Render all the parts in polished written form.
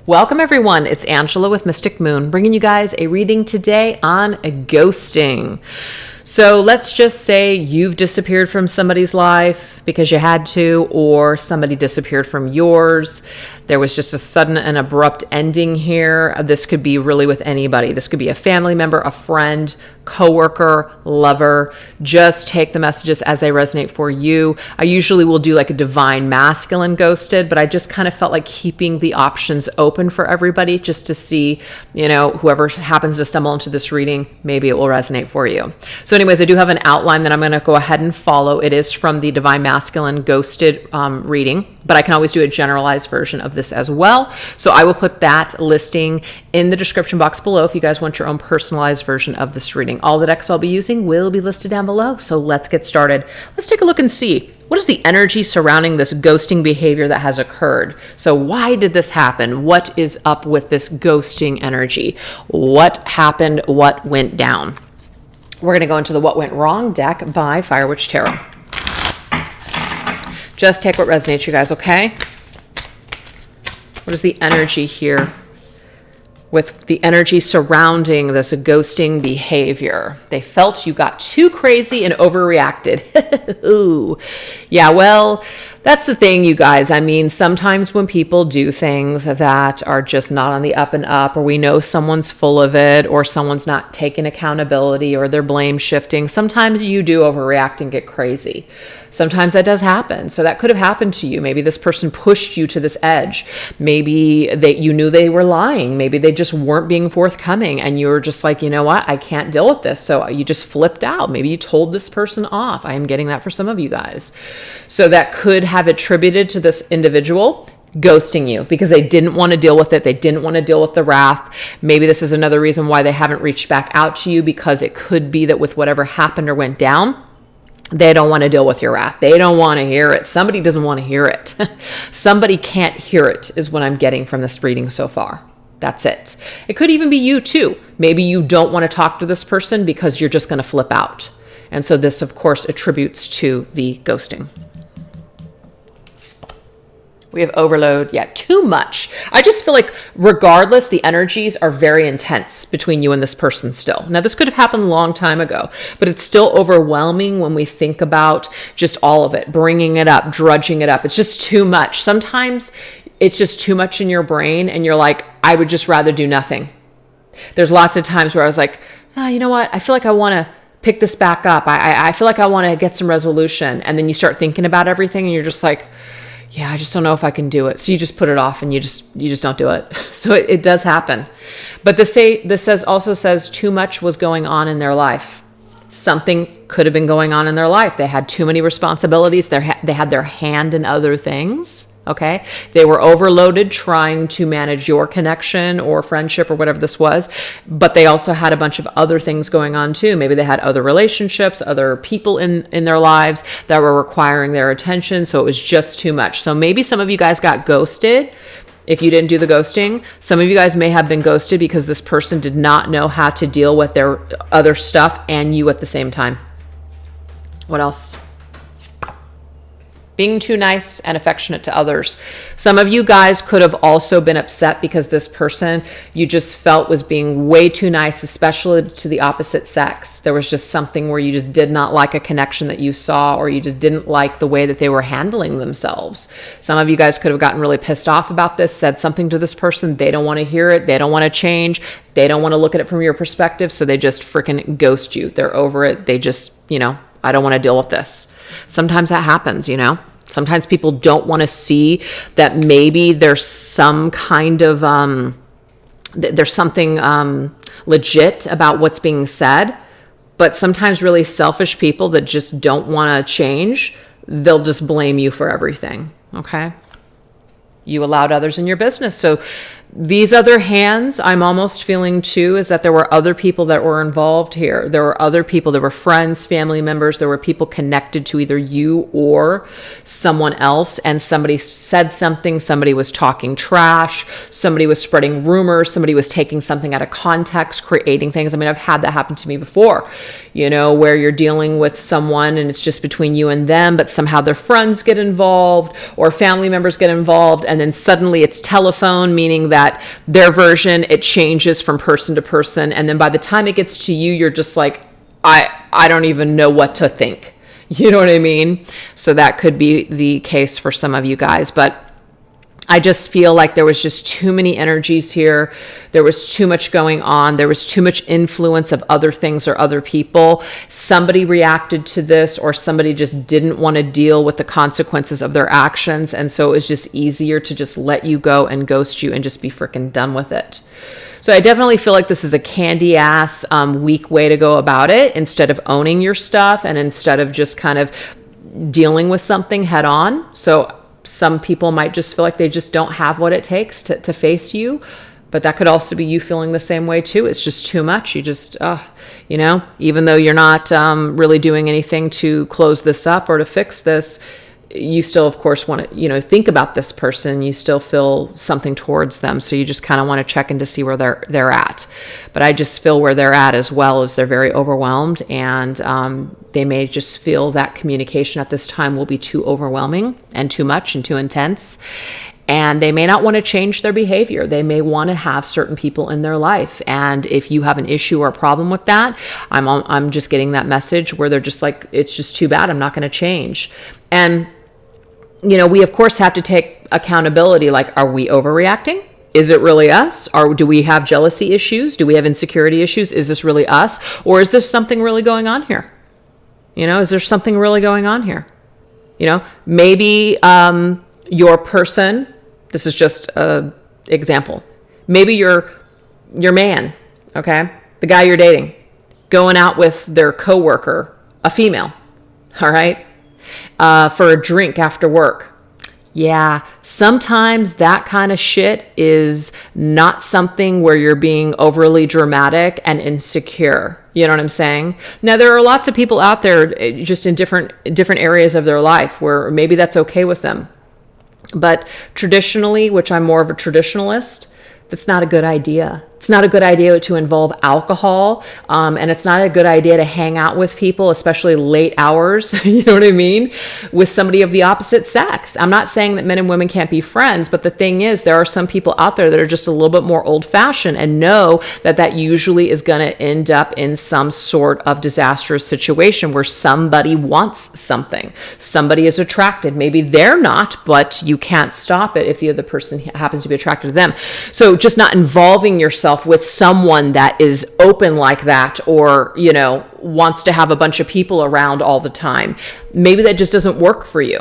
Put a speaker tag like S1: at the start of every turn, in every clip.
S1: Welcome everyone, it's Angela with Mystic Moon, bringing you guys a reading today on ghosting. So let's just say you've disappeared from somebody's life because you had to, or somebody disappeared from yours. There was just a sudden and abrupt ending here. This could be really with anybody. This could be a family member, a friend, coworker, lover. Just take the messages as they resonate for you. I usually will do like a divine masculine ghosted, but I just kind of felt like keeping the options open for everybody just to see, whoever happens to stumble into this reading, maybe it will resonate for you. So anyways, I do have an outline that I'm going to go ahead and follow. It is from the divine masculine ghosted reading, but I can always do a generalized version of this as well. So I will put that listing in the description box below if you guys want your own personalized version of this reading. All the decks I'll be using will be listed down below. So let's get started. Let's take a look and see what is the energy surrounding this ghosting behavior that has occurred. So why did this happen? What is up with this ghosting energy? What happened? What went down? We're going to go into the What Went Wrong deck by Fire Witch Tarot. Just take what resonates, you guys, okay? What is the energy here with the energy surrounding this ghosting behavior? They felt you got too crazy and overreacted. Ooh. Yeah, well, that's the thing, you guys. I mean, sometimes when people do things that are just not on the up and up, or we know someone's full of it, or someone's not taking accountability, or they're blame shifting, sometimes you do overreact and get crazy. Sometimes that does happen. So that could have happened to you. Maybe this person pushed you to this edge. Maybe you knew they were lying. Maybe they just weren't being forthcoming and you were just like, you know what? I can't deal with this. So you just flipped out. Maybe you told this person off. I am getting that for some of you guys. So that could have attributed to this individual ghosting you because they didn't want to deal with it. They didn't want to deal with the wrath. Maybe this is another reason why they haven't reached back out to you, because it could be that with whatever happened or went down, they don't want to deal with your wrath. They don't want to hear it. Somebody doesn't want to hear it. Somebody can't hear it is what I'm getting from this reading so far. That's it. It could even be you too. Maybe you don't want to talk to this person because you're just going to flip out. And so this, of course, attributes to the ghosting. We have overload. Yeah, too much. I just feel like regardless, the energies are very intense between you and this person still. Now, this could have happened a long time ago, but it's still overwhelming when we think about just all of it, bringing it up, drudging it up. It's just too much. Sometimes it's just too much in your brain and you're like, I would just rather do nothing. There's lots of times where I was like, you know what? I feel like I want to pick this back up. I feel like I want to get some resolution. And then you start thinking about everything and you're just like, yeah, I just don't know if I can do it. So you just put it off and you just don't do it. So it does happen. But this also says too much was going on in their life. Something could have been going on in their life. They had too many responsibilities. They had their hand in other things. Okay. They were overloaded trying to manage your connection or friendship or whatever this was, but they also had a bunch of other things going on too. Maybe they had other relationships, other people in their lives that were requiring their attention. So it was just too much. So maybe some of you guys got ghosted. If you didn't do the ghosting, some of you guys may have been ghosted because this person did not know how to deal with their other stuff and you at the same time. What else? Being too nice and affectionate to others. Some of you guys could have also been upset because this person you just felt was being way too nice, especially to the opposite sex. There was just something where you just did not like a connection that you saw, or you just didn't like the way that they were handling themselves. Some of you guys could have gotten really pissed off about this, said something to this person. They don't want to hear it. They don't want to change. They don't want to look at it from your perspective. So they just freaking ghost you. They're over it. They just, I don't want to deal with this. Sometimes that happens, Sometimes people don't want to see that maybe there's some kind of, there's something legit about what's being said. But sometimes really selfish people that just don't want to change, they'll just blame you for everything, okay? You allowed others in your business. So these other hands, I'm almost feeling too, is that there were other people that were involved here. There were other people, there were friends, family members, there were people connected to either you or someone else, and somebody said something, somebody was talking trash, somebody was spreading rumors, somebody was taking something out of context, creating things. I mean, I've had that happen to me before, where you're dealing with someone and it's just between you and them, but somehow their friends get involved or family members get involved, and then suddenly it's telephone, meaning that that their version, it changes from person to person. And then by the time it gets to you, you're just like, I don't even know what to think. You know what I mean? So that could be the case for some of you guys. But I just feel like there was just too many energies here. There was too much going on. There was too much influence of other things or other people. Somebody reacted to this, or somebody just didn't want to deal with the consequences of their actions. And so it was just easier to just let you go and ghost you and just be freaking done with it. So I definitely feel like this is a candy ass, weak way to go about it, instead of owning your stuff and instead of just kind of dealing with something head on. So some people might just feel like they just don't have what it takes to face you. But that could also be you feeling the same way too. It's just too much. You just, even though you're not really doing anything to close this up or to fix this, you still, of course, want to, think about this person. You still feel something towards them. So you just kind of want to check in to see where they're at. But I just feel where they're at as well as they're very overwhelmed, and they may just feel that communication at this time will be too overwhelming and too much and too intense. And they may not want to change their behavior. They may want to have certain people in their life. And if you have an issue or a problem with that, I'm just getting that message where they're just like, it's just too bad. I'm not going to change. And we of course have to take accountability. Like, are we overreacting? Is it really us? Or do we have jealousy issues? Do we have insecurity issues? Is this really us? Or is there something really going on here? Is there something really going on here? Maybe your person, this is just an example. Maybe your man, okay? The guy you're dating, going out with their coworker, a female, all right? For a drink after work. Yeah, sometimes that kind of shit is not something where you're being overly dramatic and insecure. You know what I'm saying? Now, there are lots of people out there just in different areas of their life where maybe that's okay with them. But traditionally, which I'm more of a traditionalist, that's not a good idea. It's not a good idea to involve alcohol, and it's not a good idea to hang out with people, especially late hours, you know what I mean, with somebody of the opposite sex. I'm not saying that men and women can't be friends, but the thing is, there are some people out there that are just a little bit more old-fashioned and know that usually is going to end up in some sort of disastrous situation where somebody wants something. Somebody is attracted. Maybe they're not, but you can't stop it if the other person happens to be attracted to them. So just not involving yourself with someone that is open like that, or wants to have a bunch of people around all the time, maybe that just doesn't work for you,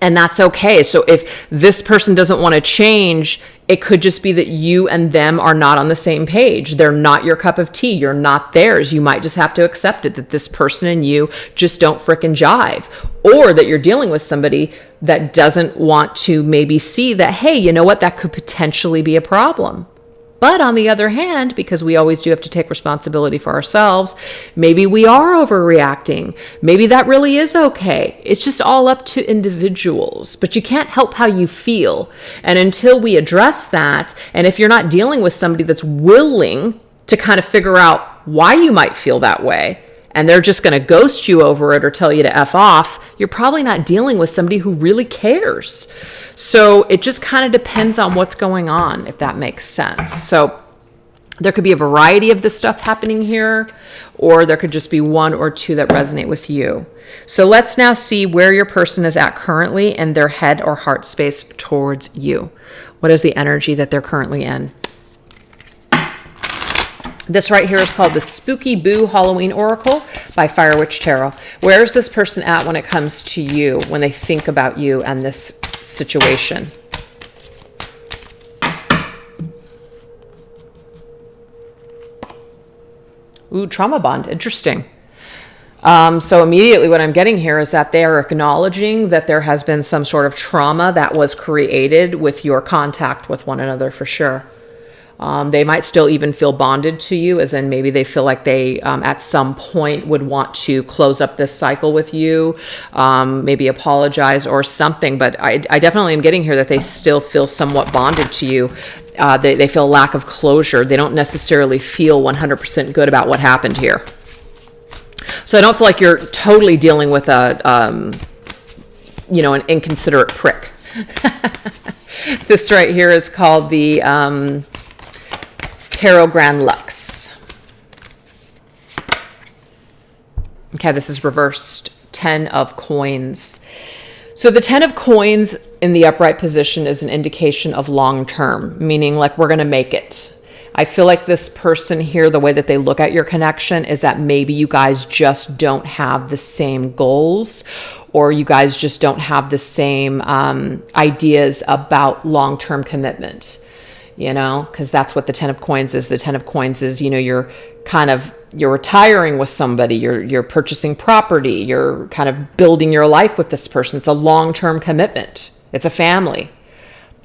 S1: and that's okay. So if this person doesn't want to change, it could just be that you and them are not on the same page. They're not your cup of tea. You're not theirs. You might just have to accept it, that this person and you just don't frickin' jive, or that you're dealing with somebody that doesn't want to maybe see that, hey, you know what, that could potentially be a problem. But on the other hand, because we always do have to take responsibility for ourselves, maybe we are overreacting. Maybe that really is okay. It's just all up to individuals, but you can't help how you feel. And until we address that, and if you're not dealing with somebody that's willing to kind of figure out why you might feel that way, and they're just going to ghost you over it or tell you to F off, you're probably not dealing with somebody who really cares. So it just kind of depends on what's going on, if that makes sense. So there could be a variety of this stuff happening here, or there could just be one or two that resonate with you. So let's now see where your person is at currently in their head or heart space towards you. What is the energy that they're currently in? This right here is called the Spooky Boo Halloween Oracle by Fire Witch Tarot. Where is this person at when it comes to you, when they think about you and this situation? Ooh, trauma bond. Interesting. So immediately what I'm getting here is that they are acknowledging that there has been some sort of trauma that was created with your contact with one another, for sure. They might still even feel bonded to you, as in maybe they feel like they at some point would want to close up this cycle with you, maybe apologize or something. But I definitely am getting here that they still feel somewhat bonded to you. They feel lack of closure. They don't necessarily feel 100% good about what happened here. So I don't feel like you're totally dealing with an inconsiderate prick. This right here is called the Tarot Grand Lux. Okay, this is reversed. 10 of coins. So the 10 of coins in the upright position is an indication of long term, meaning like we're going to make it. I feel like this person here, the way that they look at your connection is that maybe you guys just don't have the same goals, or you guys just don't have the same ideas about long-term commitment, you know, because that's what the 10 of coins is. The 10 of coins is, you know, you're retiring with somebody, you're purchasing property, you're kind of building your life with this person. It's a long-term commitment. It's a family.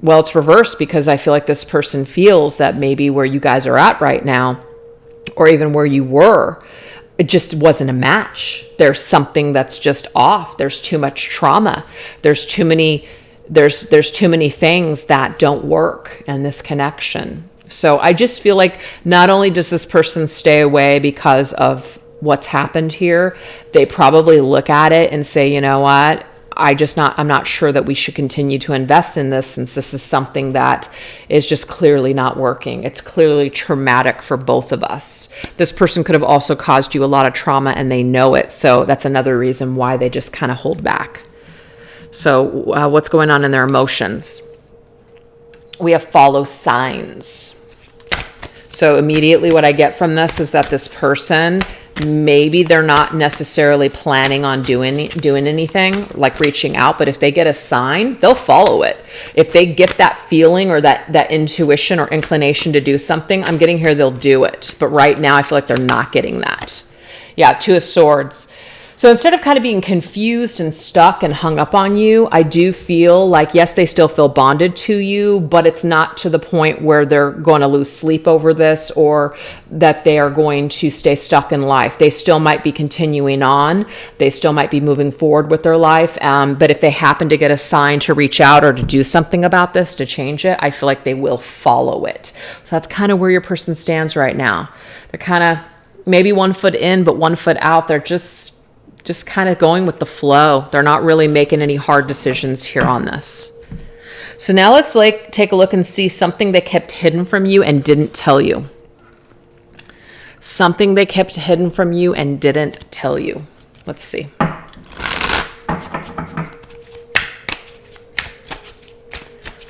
S1: Well, it's reversed because I feel like this person feels that maybe where you guys are at right now, or even where you were, it just wasn't a match. There's something that's just off. There's too much trauma. There's too many things that don't work in this connection. So I just feel like not only does this person stay away because of what's happened here, they probably look at it and say, you know what? I'm not sure that we should continue to invest in this, since this is something that is just clearly not working. It's clearly traumatic for both of us. This person could have also caused you a lot of trauma and they know it. So that's another reason why they just kind of hold back. So what's going on in their emotions? We have follow signs. So immediately what I get from this is that this person, maybe they're not necessarily planning on doing anything like reaching out, but if they get a sign, they'll follow it. If they get that feeling or that intuition or inclination to do something, I'm getting here, they'll do it. But right now I feel like they're not getting that. Yeah, 2 of Swords. So instead of kind of being confused and stuck and hung up on you, I do feel like, yes, they still feel bonded to you, but it's not to the point where they're going to lose sleep over this, or that they are going to stay stuck in life. They still might be continuing on. They still might be moving forward with their life. But if they happen to get a sign to reach out or to do something about this, to change it, I feel like they will follow it. So that's kind of where your person stands right now. They're kind of maybe 1 foot in, but 1 foot out. They're just kind of going with the flow. They're not really making any hard decisions here on this. So now let's take a look and see something they kept hidden from you and didn't tell you. Something they kept hidden from you and didn't tell you. Let's see.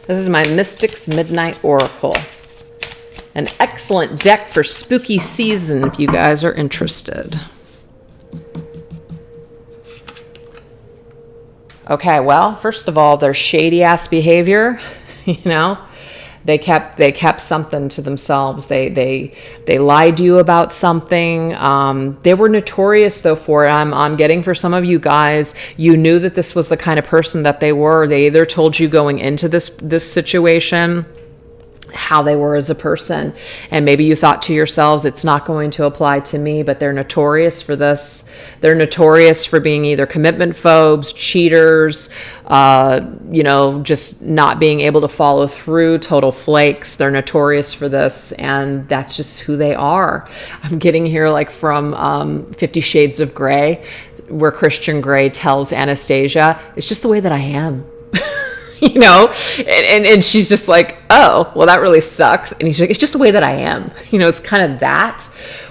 S1: This is my Mystics Midnight Oracle. An excellent deck for spooky season if you guys are interested. Okay, well, first of all, their shady ass behavior, you know, they kept something to themselves. They lied to you about something. They were notorious though for it. I'm getting for some of you guys, you knew that this was the kind of person that they were. They either told you going into this situation how they were as a person, and maybe you thought to yourselves, it's not going to apply to me, but they're notorious for this. They're notorious for being either commitment phobes, cheaters, you know, just not being able to follow through, total flakes. They're notorious for this, and that's just who they are. I'm getting here like from 50 Shades of Grey, where Christian Grey tells Anastasia, it's just the way that I am. You know, and she's just like, oh, well, that really sucks. And he's like, it's just the way that I am. You know, it's kind of that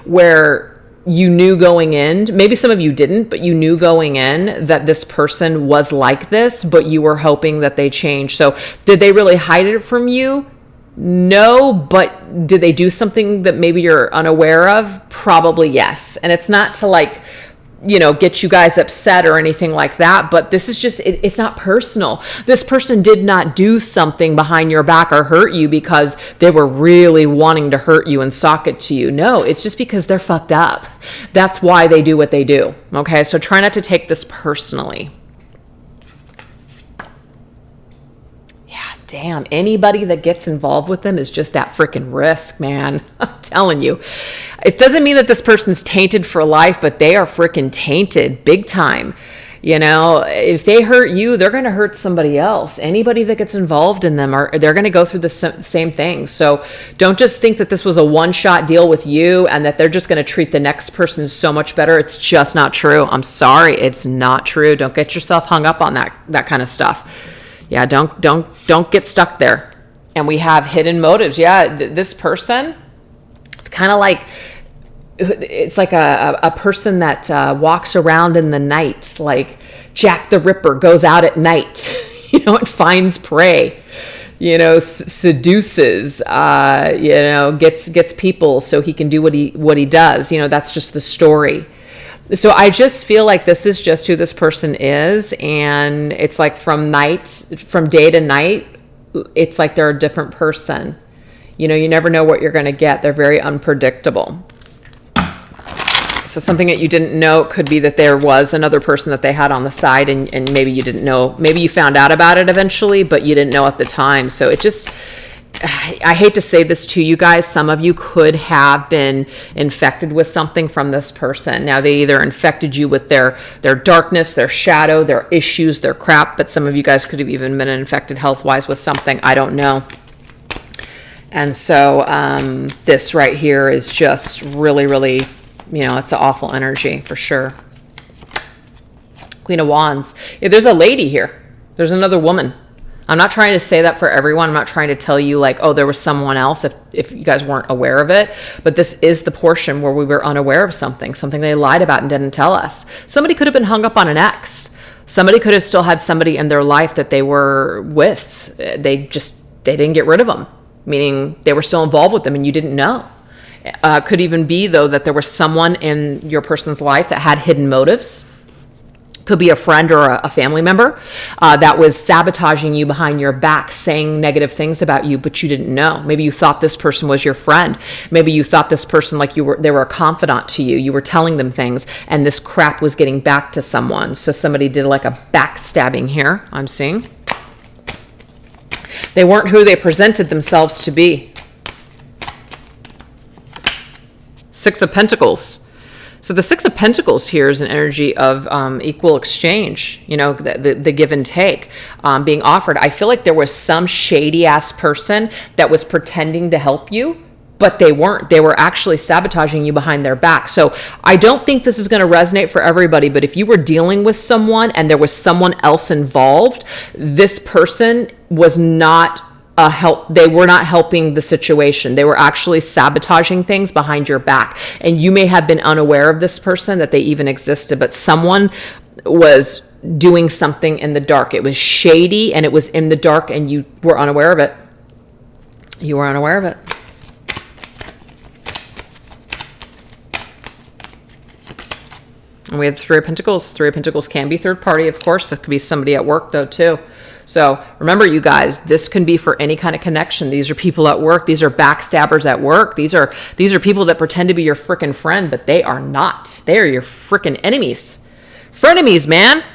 S1: where you knew going in, maybe some of you didn't, but you knew going in that this person was like this, but you were hoping that they changed. So did they really hide it from you? No, but did they do something that maybe you're unaware of? Probably yes. And it's not to like, you know, get you guys upset or anything like that, but this is just, it's not personal. This person did not do something behind your back or hurt you because they were really wanting to hurt you and sock it to you. No, it's just because they're fucked up. That's why they do what they do. Okay, so try not to take this personally. Damn, anybody that gets involved with them is just at freaking risk, man. I'm telling you. It doesn't mean that this person's tainted for life, but they are freaking tainted big time. You know, if they hurt you, they're going to hurt somebody else. Anybody that gets involved in them, they're going to go through the same thing. So don't just think that this was a one-shot deal with you and that they're just going to treat the next person so much better. It's just not true. I'm sorry. It's not true. Don't get yourself hung up on that kind of stuff. Yeah, don't get stuck there. And we have hidden motives. Yeah, this person, it's kind of like, it's like a person that walks around in the night, like Jack the Ripper goes out at night, and finds prey, seduces, gets people so he can do what he does. That's just the story. So I just feel like this is just who this person is. And it's like from day to night, it's like they're a different person. You never know what you're going to get. They're very unpredictable. So something that you didn't know could be that there was another person that they had on the side, and maybe you didn't know. Maybe you found out about it eventually, but you didn't know at the time. So it just, I hate to say this to you guys, some of you could have been infected with something from this person. Now, they either infected you with their darkness, their shadow, their issues, their crap, but some of you guys could have even been infected health-wise with something. I don't know. And so this right here is just really, really, it's an awful energy for sure. Queen of Wands. Yeah, there's a lady here. There's another woman. I'm not trying to say that for everyone. I'm not trying to tell you like, oh, there was someone else if you guys weren't aware of it. But this is the portion where we were unaware of something they lied about and didn't tell us. Somebody could have been hung up on an ex. Somebody could have still had somebody in their life that they were with. They didn't get rid of them, meaning they were still involved with them and you didn't know. Could even be, though, that there was someone in your person's life that had hidden motives. Could be a friend or a family member that was sabotaging you behind your back, saying negative things about you, but you didn't know. Maybe you thought this person was your friend. Maybe you thought this person they were a confidant to you. You were telling them things, and this crap was getting back to someone. So somebody did like a backstabbing here, I'm seeing. They weren't who they presented themselves to be. Six of Pentacles. So the Six of Pentacles here is an energy of equal exchange, the give and take being offered. I feel like there was some shady ass person that was pretending to help you, but they weren't. They were actually sabotaging you behind their back. So I don't think this is going to resonate for everybody, but if you were dealing with someone and there was someone else involved, this person was not they were not helping the situation. They were actually sabotaging things behind your back. And you may have been unaware of this person, that they even existed, but someone was doing something in the dark. It was shady and it was in the dark and you were unaware of it. You were unaware of it. And we had Three of Pentacles. Three of Pentacles can be third party, of course. It could be somebody at work, though, too. So remember, you guys, this can be for any kind of connection. These are people at work. These are backstabbers at work. These are people that pretend to be your freaking friend, but they are not. They are your freaking enemies. Frenemies, man.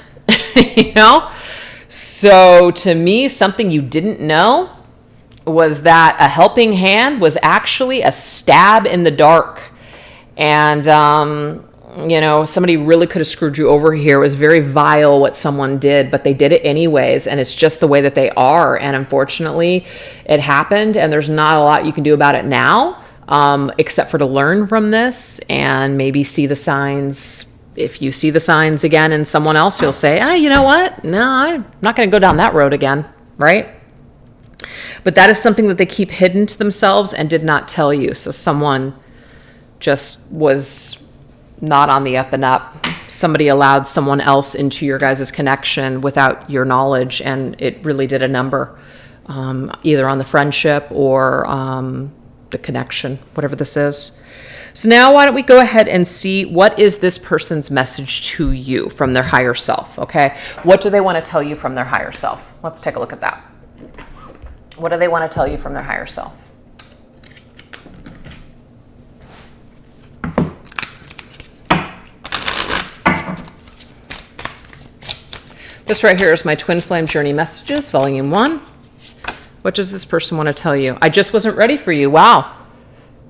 S1: So to me, something you didn't know was that a helping hand was actually a stab in the dark. And somebody really could have screwed you over here. It was very vile what someone did, but they did it anyways. And it's just the way that they are. And unfortunately, it happened. And there's not a lot you can do about it now, except for to learn from this and maybe see the signs. If you see the signs again in someone else, you'll say, you know what? No, I'm not going to go down that road again. Right? But that is something that they keep hidden to themselves and did not tell you. So someone just was not on the up and up. Somebody allowed someone else into your guys' connection without your knowledge, and it really did a number, either on the friendship or the connection, whatever this is. So now why don't we go ahead and see what is this person's message to you from their higher self, okay? What do they want to tell you from their higher self? Let's take a look at that. What do they want to tell you from their higher self? This right here is my Twin Flame Journey Messages, Volume 1. What does this person want to tell you? I just wasn't ready for you. Wow.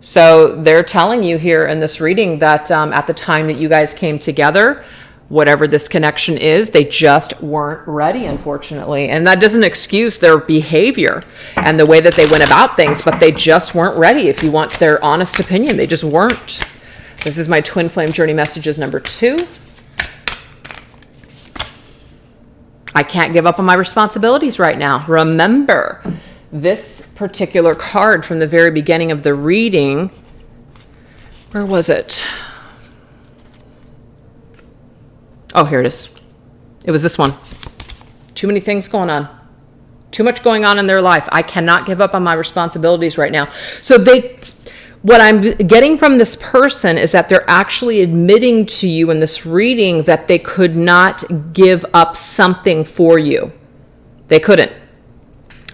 S1: So they're telling you here in this reading that at the time that you guys came together, whatever this connection is, they just weren't ready, unfortunately. And that doesn't excuse their behavior and the way that they went about things, but they just weren't ready. If you want their honest opinion, they just weren't. This is my Twin Flame Journey Messages number 2. I can't give up on my responsibilities right now. Remember, this particular card from the very beginning of the reading, where was it? Oh, here it is. It was this one. Too many things going on. Too much going on in their life. I cannot give up on my responsibilities right now. So what I'm getting from this person is that they're actually admitting to you in this reading that they could not give up something for you. They couldn't.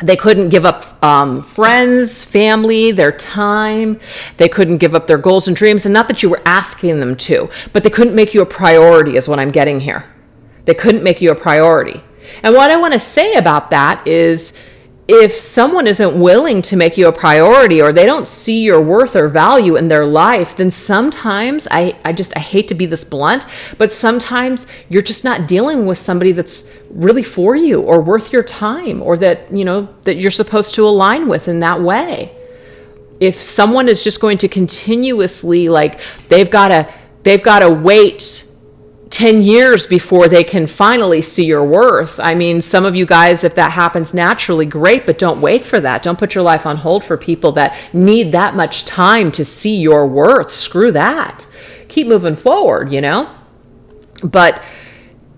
S1: They couldn't give up friends, family, their time. They couldn't give up their goals and dreams. And not that you were asking them to, but they couldn't make you a priority is what I'm getting here. They couldn't make you a priority. And what I want to say about that is, if someone isn't willing to make you a priority, or they don't see your worth or value in their life, then sometimes, I hate to be this blunt, but sometimes you're just not dealing with somebody that's really for you or worth your time, or that you're supposed to align with in that way. If someone is just going to continuously, like, they've got to wait 10 years before they can finally see your worth. I mean, some of you guys, if that happens naturally, great, but don't wait for that. Don't put your life on hold for people that need that much time to see your worth. Screw that. Keep moving forward, But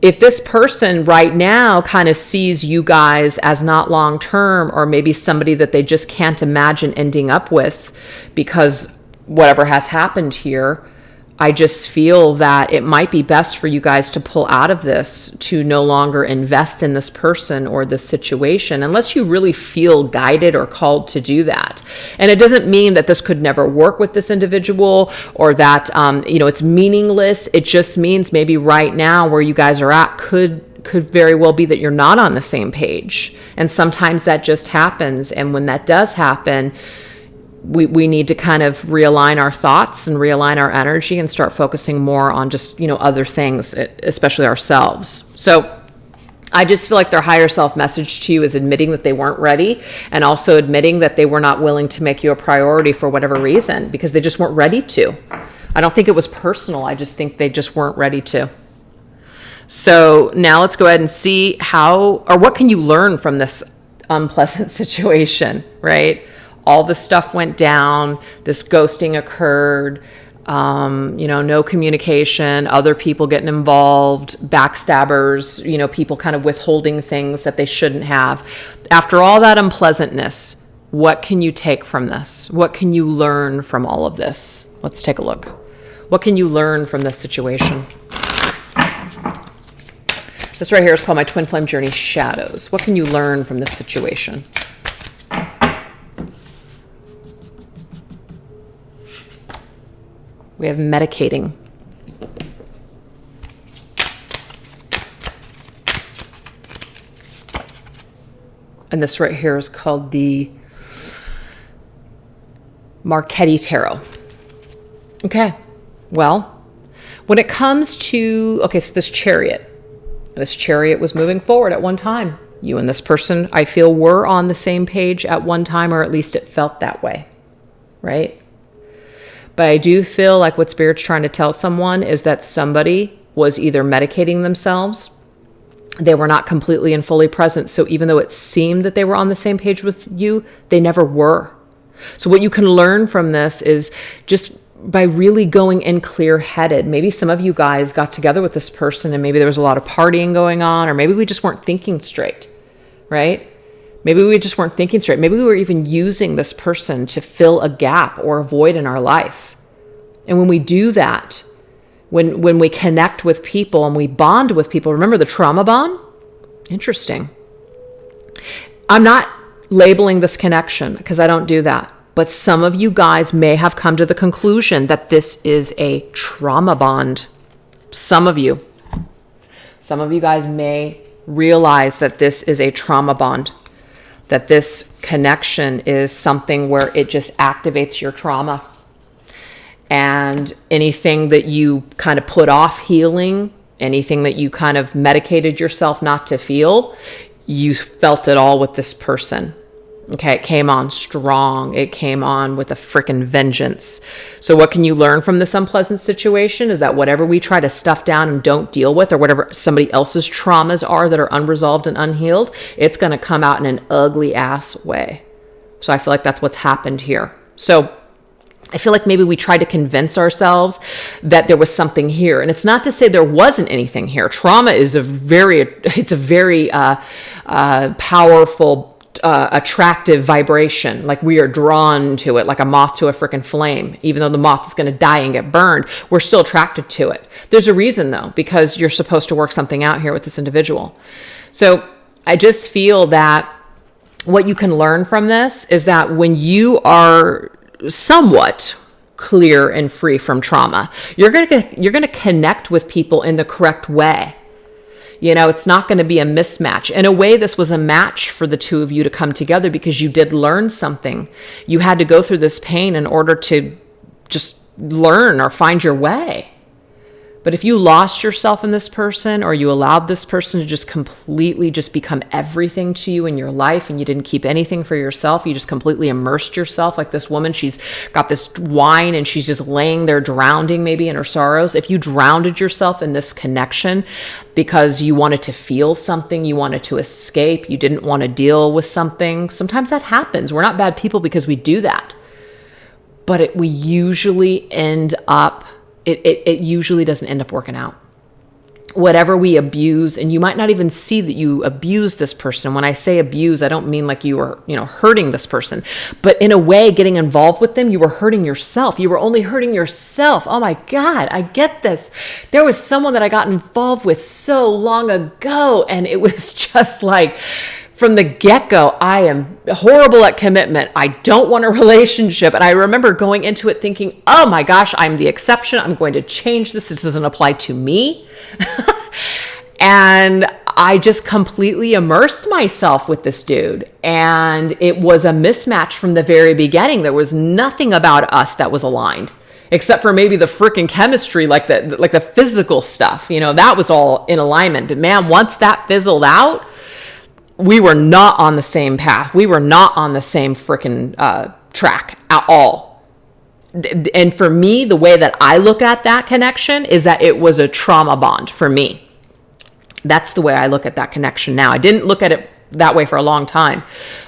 S1: if this person right now kind of sees you guys as not long-term, or maybe somebody that they just can't imagine ending up with because whatever has happened here, I just feel that it might be best for you guys to pull out of this, to no longer invest in this person or this situation, unless you really feel guided or called to do that. And it doesn't mean that this could never work with this individual, or that, it's meaningless. It just means maybe right now where you guys are at could very well be that you're not on the same page. And sometimes that just happens. And when that does happen, we need to kind of realign our thoughts and realign our energy and start focusing more on just, other things, especially ourselves. So I just feel like their higher self message to you is admitting that they weren't ready, and also admitting that they were not willing to make you a priority for whatever reason, because they just weren't ready to. I don't think it was personal. I just think they just weren't ready to. So now let's go ahead and see what can you learn from this unpleasant situation, right? All the stuff went down, this ghosting occurred, no communication, other people getting involved, backstabbers, people kind of withholding things that they shouldn't have. After all that unpleasantness, what can you take from this? What can you learn from all of this? Let's take a look. What can you learn from this situation? This right here is called my Twin Flame Journey Shadows. What can you learn from this situation? We have medicating. And this right here is called the Marchetti Tarot. Okay, well, when it comes to, so this chariot was moving forward at one time. You and this person, I feel, were on the same page at one time, or at least it felt that way, right? But I do feel like what Spirit's trying to tell someone is that somebody was either medicating themselves, they were not completely and fully present. So even though it seemed that they were on the same page with you, they never were. So what you can learn from this is just by really going in clear-headed. Maybe some of you guys got together with this person and maybe there was a lot of partying going on, or maybe we just weren't thinking straight, right? Maybe we just weren't thinking straight. Maybe we were even using this person to fill a gap or a void in our life. And when we do that, when we connect with people and we bond with people, remember the trauma bond? Interesting. I'm not labeling this connection because I don't do that. But some of you guys may have come to the conclusion that this is a trauma bond. Some of you guys may realize that this is a trauma bond. That this connection is something where it just activates your trauma. And anything that you kind of put off healing, anything that you kind of medicated yourself not to feel, you felt it all with this person. Okay, it came on strong. It came on with a freaking vengeance. So what can you learn from this unpleasant situation is that whatever we try to stuff down and don't deal with, or whatever somebody else's traumas are that are unresolved and unhealed, it's going to come out in an ugly ass way. So I feel like that's what's happened here. So I feel like maybe we tried to convince ourselves that there was something here. And it's not to say there wasn't anything here. Trauma is a very powerful, attractive vibration. Like we are drawn to it like a moth to a freaking flame. Even though the moth is going to die and get burned, we're still attracted to it. There's a reason though, because you're supposed to work something out here with this individual. So I just feel that what you can learn from this is that when you are somewhat clear and free from trauma, you're going to connect with people in the correct way. You know, it's not going to be a mismatch. In a way, this was a match for the two of you to come together because you did learn something. You had to go through this pain in order to just learn or find your way. But if you lost yourself in this person, or you allowed this person to just completely just become everything to you in your life, and you didn't keep anything for yourself, you just completely immersed yourself, like this woman, she's got this wine and she's just laying there drowning maybe in her sorrows. If you drowned yourself in this connection because you wanted to feel something, you wanted to escape, you didn't want to deal with something, sometimes that happens. We're not bad people because we do that. But we usually end up It usually doesn't end up working out. Whatever we abuse, and you might not even see that you abuse this person. When I say abuse, I don't mean like you were, hurting this person. But in a way, getting involved with them, you were hurting yourself. You were only hurting yourself. Oh my God, I get this. There was someone that I got involved with so long ago, and it was just like, from the get-go, I am horrible at commitment. I don't want a relationship. And I remember going into it thinking, oh my gosh, I'm the exception. I'm going to change this. This doesn't apply to me. And I just completely immersed myself with this dude. And it was a mismatch from the very beginning. There was nothing about us that was aligned, except for maybe the freaking chemistry, like the physical stuff. That was all in alignment. But man, once that fizzled out, we were not on the same path. We were not on the same freaking track at all. And for me, the way that I look at that connection is that it was a trauma bond for me. That's the way I look at that connection now. I didn't look at it that way for a long time,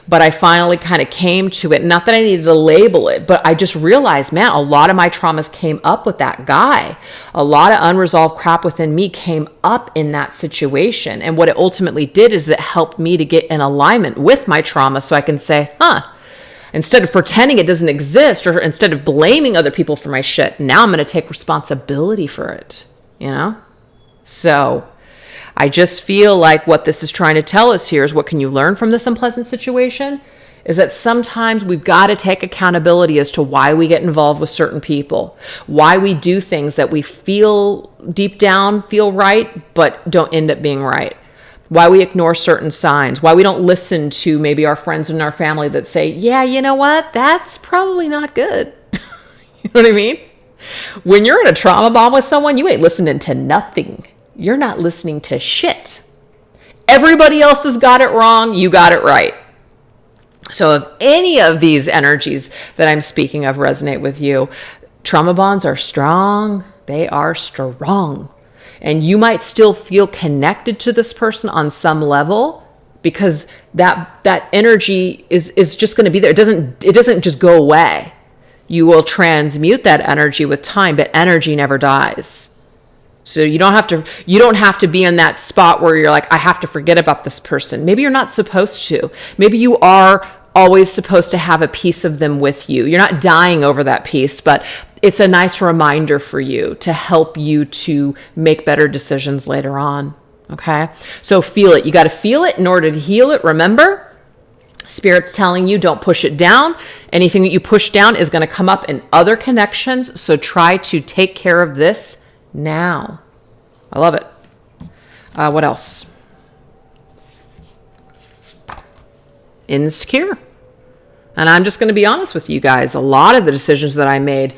S1: but I finally kind of came to it. Not that I needed to label it, but I just realized, man, a lot of my traumas came up with that guy. A lot of unresolved crap within me came up in that situation. And what it ultimately did is it helped me to get in alignment with my trauma, so I can say, instead of pretending it doesn't exist, or instead of blaming other people for my shit, now I'm going to take responsibility for it, So I just feel like what this is trying to tell us here is, what can you learn from this unpleasant situation? Is that sometimes we've got to take accountability as to why we get involved with certain people, why we do things that we feel deep down feel right, but don't end up being right, why we ignore certain signs, why we don't listen to maybe our friends and our family that say, yeah, you know what, that's probably not good. You know what I mean? When you're in a trauma bond with someone, you ain't listening to nothing. You're not listening to shit. Everybody else has got it wrong. You got it right. So if any of these energies that I'm speaking of resonate with you, trauma bonds are strong. They are strong. And you might still feel connected to this person on some level, because that energy is just going to be there. It doesn't just go away. You will transmute that energy with time, but energy never dies. So you don't have to be in that spot where you're like, I have to forget about this person. Maybe you're not supposed to. Maybe you are always supposed to have a piece of them with you. You're not dying over that piece, but it's a nice reminder for you to help you to make better decisions later on. Okay? So feel it. You got to feel it in order to heal it. Remember, Spirit's telling you, don't push it down. Anything that you push down is going to come up in other connections. So try to take care of this now. I love it. What else? Insecure. And I'm just going to be honest with you guys. A lot of the decisions that I made,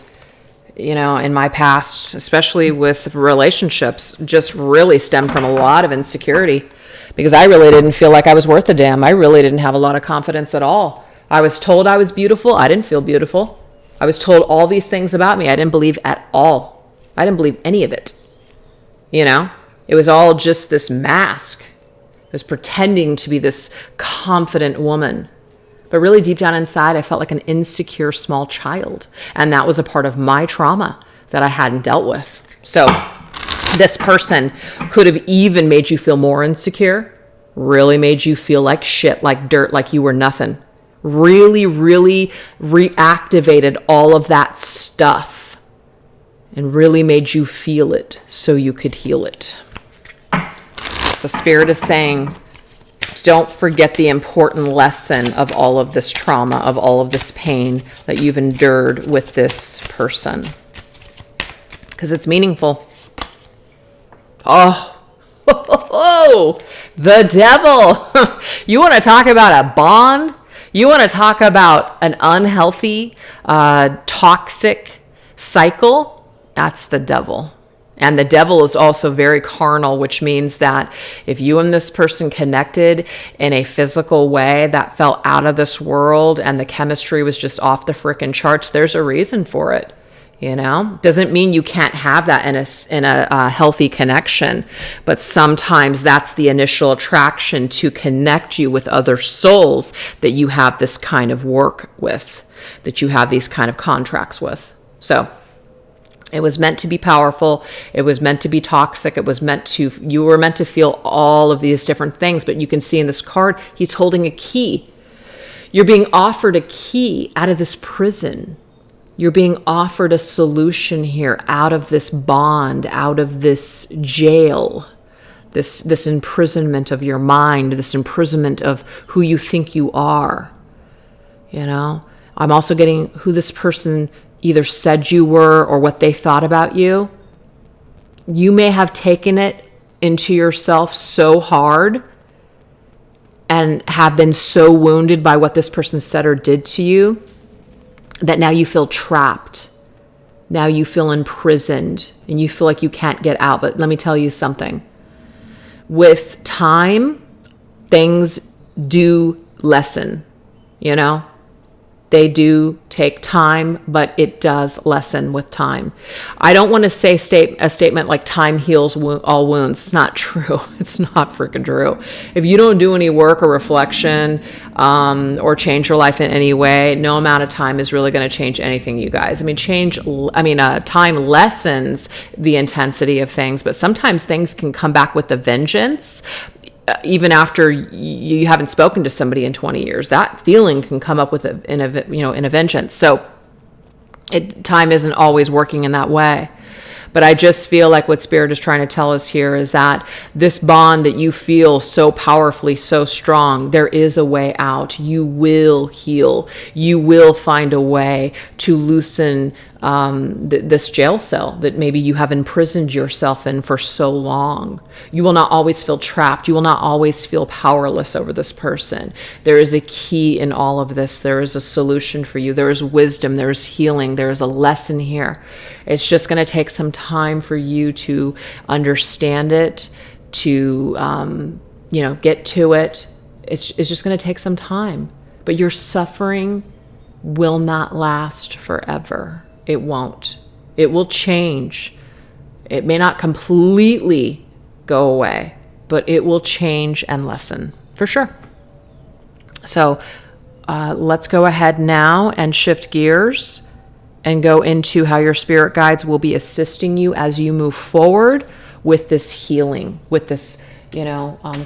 S1: in my past, especially with relationships, just really stemmed from a lot of insecurity, because I really didn't feel like I was worth a damn. I really didn't have a lot of confidence at all. I was told I was beautiful. I didn't feel beautiful. I was told all these things about me. I didn't believe at all. I didn't believe any of it. You know, it was all just this mask. It was pretending to be this confident woman. But really deep down inside, I felt like an insecure small child. And that was a part of my trauma that I hadn't dealt with. So this person could have even made you feel more insecure, really made you feel like shit, like dirt, like you were nothing. Really, really reactivated all of that stuff and really made you feel it so you could heal it. So Spirit is saying, don't forget the important lesson of all of this trauma, of all of this pain that you've endured with this person. Because it's meaningful. Oh, the devil. You want to talk about a bond? You want to talk about an unhealthy, toxic cycle? That's the devil. And the devil is also very carnal, which means that if you and this person connected in a physical way that felt out of this world and the chemistry was just off the frickin' charts, there's a reason for it. You know, doesn't mean you can't have that in a healthy connection, but sometimes that's the initial attraction to connect you with other souls that you have this kind of work with, that you have these kind of contracts with. So it was meant to be powerful. It was meant to be toxic. You were meant to feel all of these different things, but you can see in this card, he's holding a key. You're being offered a key out of this prison. You're being offered a solution here out of this bond, out of this jail, this imprisonment of your mind, this imprisonment of who you think you are. You know, I'm also getting who this person either said you were or what they thought about you. You may have taken it into yourself so hard and have been so wounded by what this person said or did to you that now you feel trapped. Now you feel imprisoned and you feel like you can't get out. But let me tell you something. With time, things do lessen, you know? They do take time, but it does lessen with time. I don't want to say a statement like time heals all wounds. It's not true. It's not freaking true. If you don't do any work or reflection or change your life in any way, no amount of time is really going to change anything, you guys. Time lessens the intensity of things, but sometimes things can come back with a vengeance. Even after you haven't spoken to somebody in 20 years, that feeling can come up in a vengeance. So time isn't always working in that way. But I just feel like what Spirit is trying to tell us here is that this bond that you feel so powerfully, so strong, there is a way out. You will heal. You will find a way to loosen this jail cell that maybe you have imprisoned yourself in for so long. You will not always feel trapped. You will not always feel powerless over this person. There is a key in all of this. There is a solution for you. There is wisdom. There is healing. There is a lesson here. It's just going to take some time for you to understand it, to get to it. It's just going to take some time. But your suffering will not last forever. It won't. It will change. It may not completely go away, but it will change and lessen for sure. So let's go ahead now and shift gears and go into how your spirit guides will be assisting you as you move forward with this healing, with this,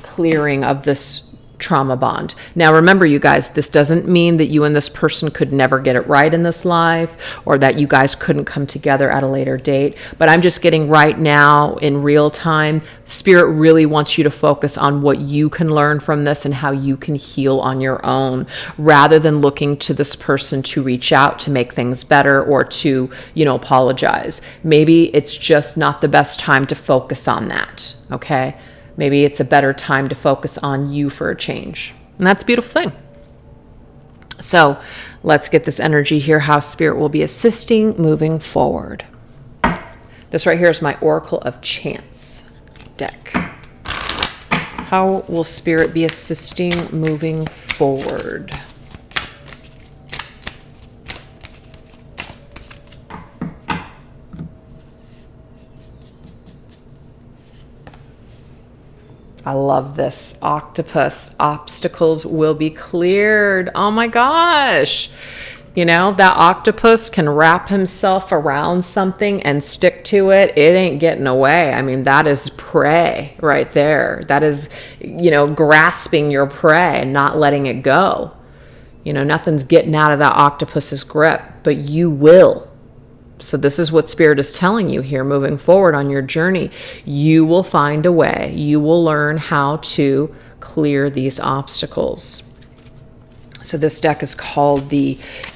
S1: clearing of this trauma bond. Now, remember, you guys, this doesn't mean that you and this person could never get it right in this life or that you guys couldn't come together at a later date. But I'm just getting right now in real time. Spirit really wants you to focus on what you can learn from this and how you can heal on your own rather than looking to this person to reach out to make things better or to, apologize. Maybe it's just not the best time to focus on that. Okay. Maybe it's a better time to focus on you for a change. And that's a beautiful thing. So let's get this energy here, how Spirit will be assisting moving forward. This right here is my Oracle of Chance deck. How will Spirit be assisting moving forward? I love this. Octopus. Obstacles will be cleared. Oh my gosh. You know, that octopus can wrap himself around something and stick to it. It ain't getting away. I mean, that is prey right there. That is, you know, grasping your prey and not letting it go. You know, nothing's getting out of that octopus's grip, but you will. So this is what Spirit is telling you here moving forward on your journey. You will find a way. You will learn how to clear these obstacles. So this deck is called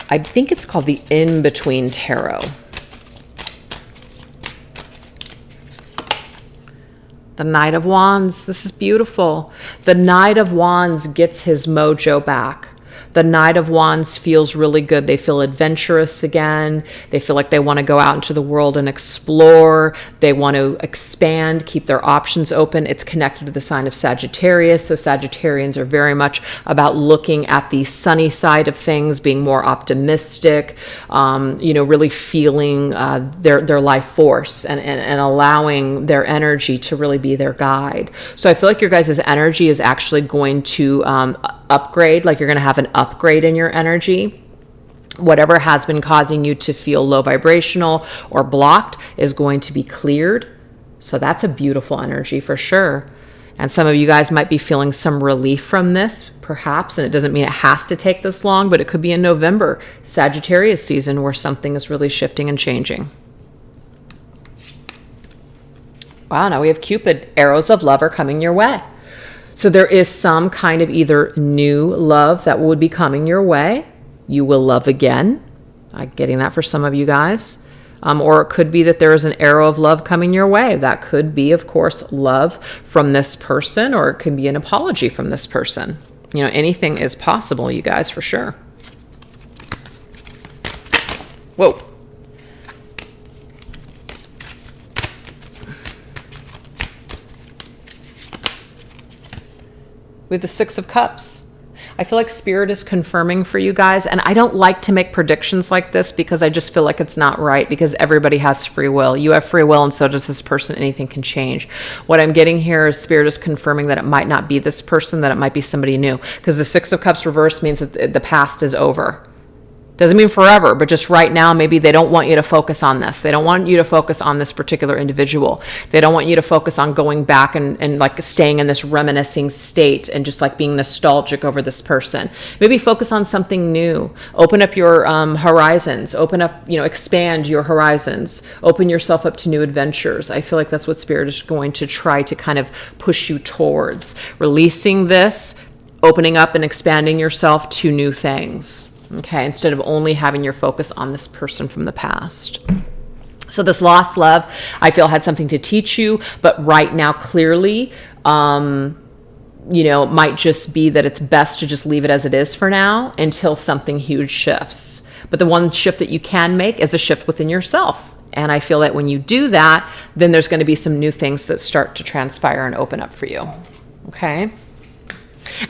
S1: I think it's called the In-Between Tarot. The Knight of Wands. This is beautiful. The Knight of Wands gets his mojo back. The Knight of Wands feels really good. They feel adventurous again. They feel like they want to go out into the world and explore. They want to expand, keep their options open. It's connected to the sign of Sagittarius. So Sagittarians are very much about looking at the sunny side of things, being more optimistic, you know, really feeling their life force and allowing their energy to really be their guide. So I feel like your guys' energy is actually going to upgrade, like you're going to have an upgrade in your energy. Whatever has been causing you to feel low vibrational or blocked is going to be cleared. So that's a beautiful energy for sure. And some of you guys might be feeling some relief from this, perhaps, and it doesn't mean it has to take this long, but it could be in November, Sagittarius season, where something is really shifting and changing. Wow, now we have Cupid. Arrows of love are coming your way. So there is some kind of either new love that would be coming your way. You will love again. I'm getting that for some of you guys. Or it could be that there is an arrow of love coming your way. That could be, of course, love from this person, or it could be an apology from this person. You know, anything is possible, you guys, for sure. Whoa. With the Six of Cups. I feel like Spirit is confirming for you guys, and I don't like to make predictions like this because I just feel like it's not right, because everybody has free will. You have free will, and so does this person. Anything can change. What I'm getting here is Spirit is confirming that it might not be this person, that it might be somebody new, because the Six of Cups reverse means that the past is over. Doesn't mean forever, but just right now, maybe they don't want you to focus on this. They don't want you to focus on this particular individual. They don't want you to focus on going back and like staying in this reminiscing state and just like being nostalgic over this person. Maybe focus on something new. Open up your horizons. Open up, you know, expand your horizons. Open yourself up to new adventures. I feel like that's what Spirit is going to try to kind of push you towards. Releasing this, opening up and expanding yourself to new things. Okay, instead of only having your focus on this person from the past. So this lost love, I feel, had something to teach you, but right now, clearly, you know, might just be that it's best to just leave it as it is for now until something huge shifts. But the one shift that you can make is a shift within yourself. And I feel that when you do that, then there's going to be some new things that start to transpire and open up for you. Okay.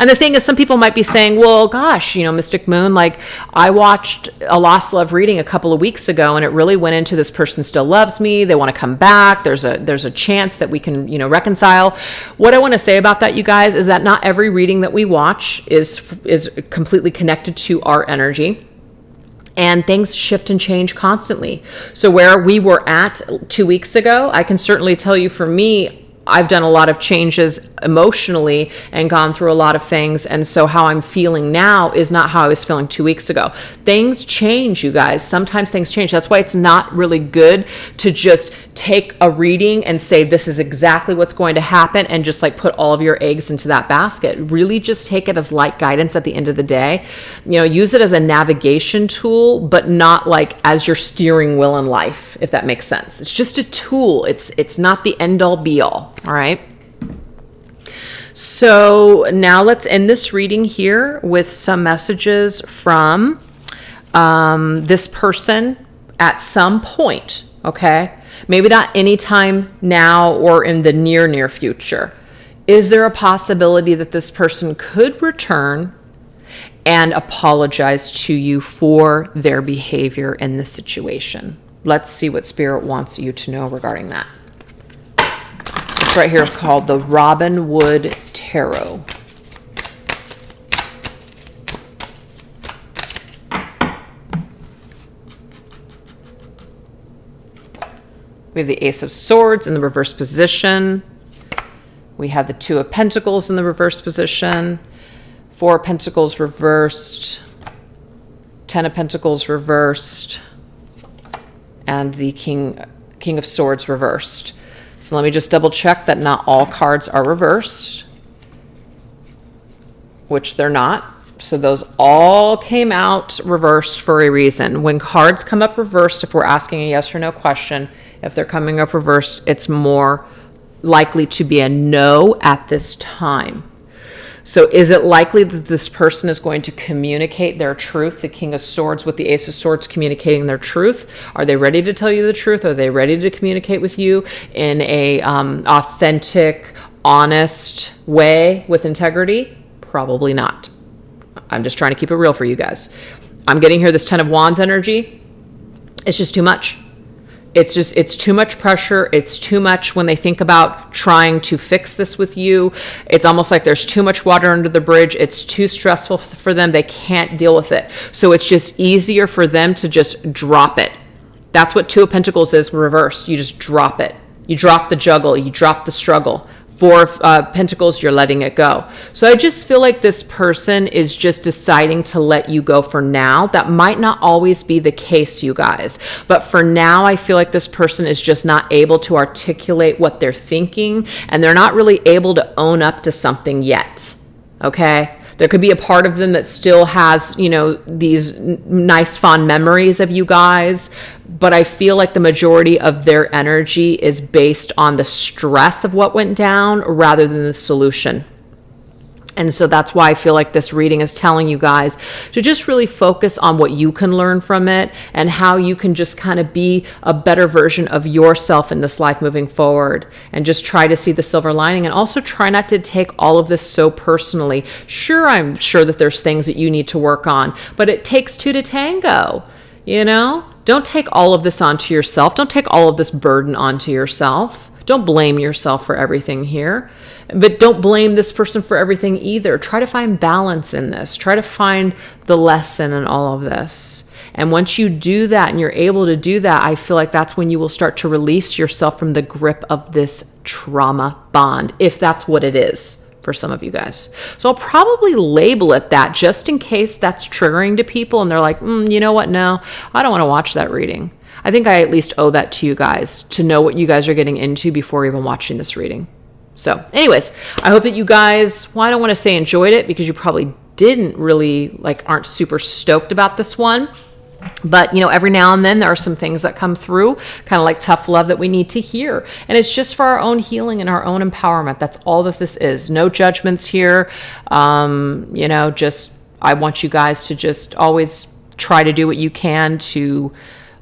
S1: And the thing is, some people might be saying, well, gosh, you know, Mystic Moon, like I watched a lost love reading a couple of weeks ago, and it really went into this person still loves me. They want to come back. There's a chance that we can, you know, reconcile. What I want to say about that, you guys, is that not every reading that we watch is completely connected to our energy. And things shift and change constantly. So where we were at 2 weeks ago, I can certainly tell you, for me, I've done a lot of changes emotionally and gone through a lot of things. And so how I'm feeling now is not how I was feeling 2 weeks ago. Things change, you guys. Sometimes things change. That's why it's not really good to just take a reading and say, this is exactly what's going to happen, and just like put all of your eggs into that basket. Really just take it as light guidance at the end of the day. You know, use it as a navigation tool, but not like as your steering wheel in life, if that makes sense. It's just a tool. It's not the end all be all. All right. So now let's end this reading here with some messages from this person at some point. Okay. Maybe not anytime now or in the near future. Is there a possibility that this person could return and apologize to you for their behavior in this situation? Let's see what Spirit wants you to know regarding that. This right here is called the Robin Wood Tarot. We have the Ace of Swords in the reverse position. We have the Two of Pentacles in the reverse position. Four of Pentacles reversed. 10 of Pentacles reversed. And the King of Swords reversed. So let me just double check that not all cards are reversed, which they're not. So those all came out reversed for a reason. When cards come up reversed, if we're asking a yes or no question, if they're coming up reversed, it's more likely to be a no at this time. So is it likely that this person is going to communicate their truth? The King of Swords with the Ace of Swords communicating their truth. Are they ready to tell you the truth? Are they ready to communicate with you in a authentic, honest way with integrity? Probably not. I'm just trying to keep it real for you guys. I'm getting here this 10 of Wands energy. It's just too much. It's too much pressure. It's too much when they think about trying to fix this with you. It's almost like there's too much water under the bridge. It's too stressful for them. They can't deal with it. So it's just easier for them to just drop it. That's what Two of Pentacles is reversed. You just drop it. You drop the juggle. You drop the struggle. Four of Pentacles, you're letting it go. So I just feel like this person is just deciding to let you go for now. That might not always be the case, you guys. But for now, I feel like this person is just not able to articulate what they're thinking, and they're not really able to own up to something yet. Okay? There could be a part of them that still has, you know, these nice, fond memories of you guys. But I feel like the majority of their energy is based on the stress of what went down rather than the solution. And so that's why I feel like this reading is telling you guys to just really focus on what you can learn from it and how you can just kind of be a better version of yourself in this life moving forward, and just try to see the silver lining, and also try not to take all of this so personally. Sure, I'm sure that there's things that you need to work on, but it takes two to tango, you know? Don't take all of this onto yourself. Don't take all of this burden onto yourself. Don't blame yourself for everything here. But don't blame this person for everything either. Try to find balance in this. Try to find the lesson in all of this. And once you do that and you're able to do that, I feel like that's when you will start to release yourself from the grip of this trauma bond, if that's what it is for some of you guys. So I'll probably label it that, just in case that's triggering to people and they're like, you know what? No, I don't want to watch that reading. I think I at least owe that to you guys, to know what you guys are getting into before even watching this reading. So anyways, I hope that you guys, well, I don't want to say enjoyed it, because you probably didn't really, aren't super stoked about this one. But, you know, every now and then there are some things that come through, kind of like tough love, that we need to hear. And it's just for our own healing and our own empowerment. That's all that this is. No judgments here. You know, just, I want you guys to just always try to do what you can to,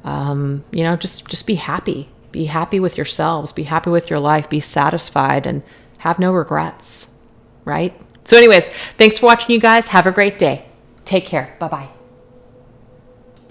S1: you know, just be happy. Be happy with yourselves. Be happy with your life. Be satisfied and have no regrets, right? So anyways, thanks for watching, you guys. Have a great day. Take care. Bye-bye.